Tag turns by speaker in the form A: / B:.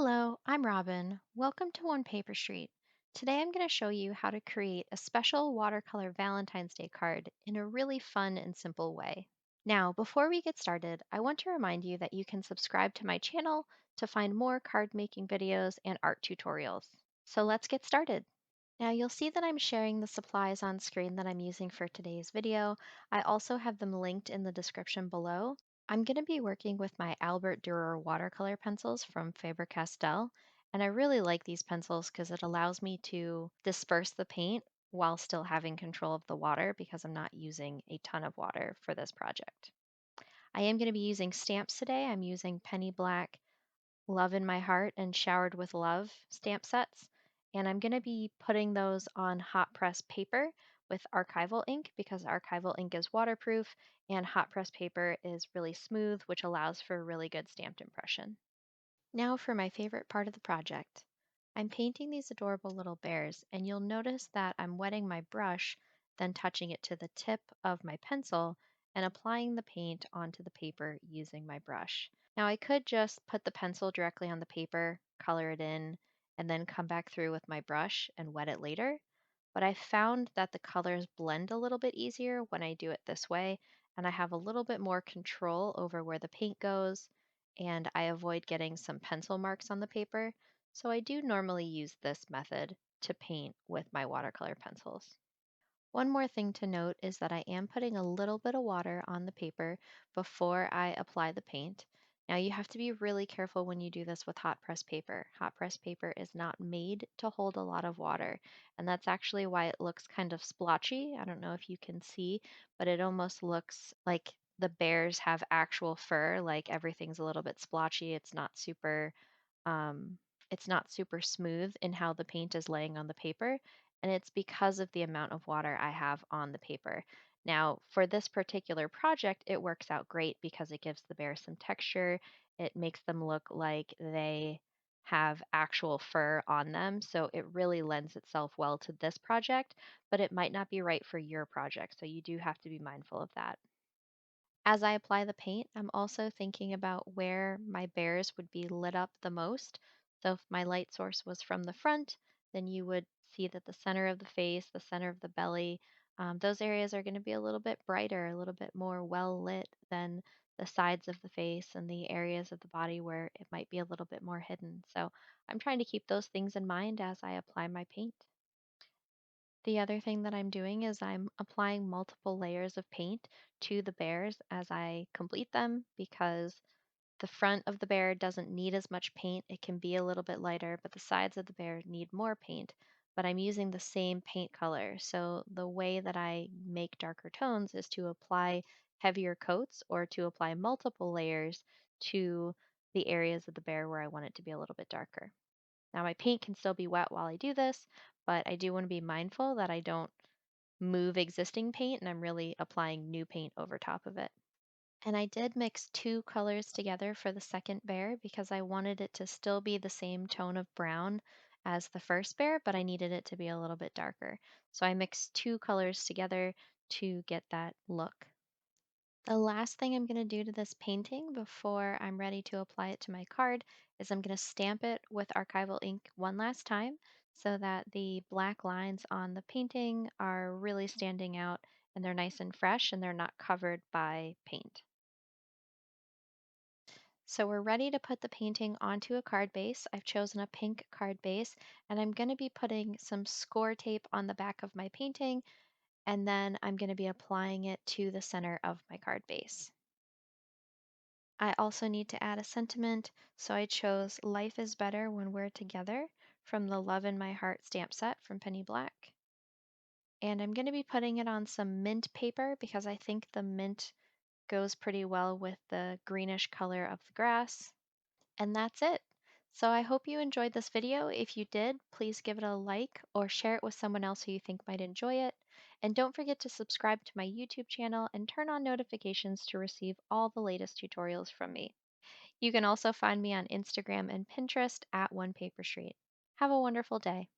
A: Hello, I'm Robin. Welcome to One Paper Street. Today I'm going to show you how to create a special watercolor Valentine's Day card in a really fun and simple way. Now, before we get started, I want to remind you that you can subscribe to my channel to find more card making videos and art tutorials. So let's get started. Now you'll see that I'm sharing the supplies on screen that I'm using for today's video. I also have them linked in the description below. I'm going to be working with my Albert Durer watercolor pencils from Faber-Castell, and I really like these pencils because it allows me to disperse the paint while still having control of the water because I'm not using a ton of water for this project. I am going to be using stamps today. I'm using Penny Black, Love in My Heart, and Showered with Love stamp sets. And I'm going to be putting those on hot press paper with archival ink because archival ink is waterproof and hot press paper is really smooth, which allows for a really good stamped impression. Now for my favorite part of the project. I'm painting these adorable little bears, and you'll notice that I'm wetting my brush, then touching it to the tip of my pencil and applying the paint onto the paper using my brush. Now I could just put the pencil directly on the paper, color it in, and then come back through with my brush and wet it later. But I found that the colors blend a little bit easier when I do it this way, and I have a little bit more control over where the paint goes, and I avoid getting some pencil marks on the paper. So I do normally use this method to paint with my watercolor pencils. One more thing to note is that I am putting a little bit of water on the paper before I apply the paint. Now you have to be really careful when you do this with hot press paper. Hot press paper is not made to hold a lot of water, and that's actually why it looks kind of splotchy. I don't know if you can see, but it almost looks like the bears have actual fur, like everything's a little bit splotchy. Um, it's not super smooth in how the paint is laying on the paper, and it's because of the amount of water I have on the paper. Now, for this particular project, it works out great because it gives the bear some texture. It makes them look like they have actual fur on them, so it really lends itself well to this project, but it might not be right for your project, so you do have to be mindful of that. As I apply the paint, I'm also thinking about where my bears would be lit up the most. So if my light source was from the front, then you would see that the center of the face, the center of the belly, those areas are going to be a little bit brighter, a little bit more well lit than the sides of the face and the areas of the body where it might be a little bit more hidden. So I'm trying to keep those things in mind as I apply my paint. The other thing that I'm doing is I'm applying multiple layers of paint to the bears as I complete them because the front of the bear doesn't need as much paint. It can be a little bit lighter, but the sides of the bear need more paint. But I'm using the same paint color. So the way that I make darker tones is to apply heavier coats or to apply multiple layers to the areas of the bear where I want it to be a little bit darker. Now my paint can still be wet while I do this, but I do want to be mindful that I don't move existing paint and I'm really applying new paint over top of it. And I did mix two colors together for the second bear because I wanted it to still be the same tone of brown as the first bear, but I needed it to be a little bit darker. So I mixed two colors together to get that look. The last thing I'm going to do to this painting before I'm ready to apply it to my card is I'm going to stamp it with archival ink one last time so that the black lines on the painting are really standing out and they're nice and fresh and they're not covered by paint. So we're ready to put the painting onto a card base. I've chosen a pink card base and I'm going to be putting some score tape on the back of my painting, and then I'm going to be applying it to the center of my card base. I also need to add a sentiment, so I chose Life is Better When We're Together from the Love in My Heart stamp set from Penny Black. And I'm going to be putting it on some mint paper because I think the mint goes pretty well with the greenish color of the grass. And that's it. So I hope you enjoyed this video. If you did, please give it a like or share it with someone else who you think might enjoy it. And don't forget to subscribe to my YouTube channel and turn on notifications to receive all the latest tutorials from me. You can also find me on Instagram and Pinterest at One Paper Street. Have a wonderful day.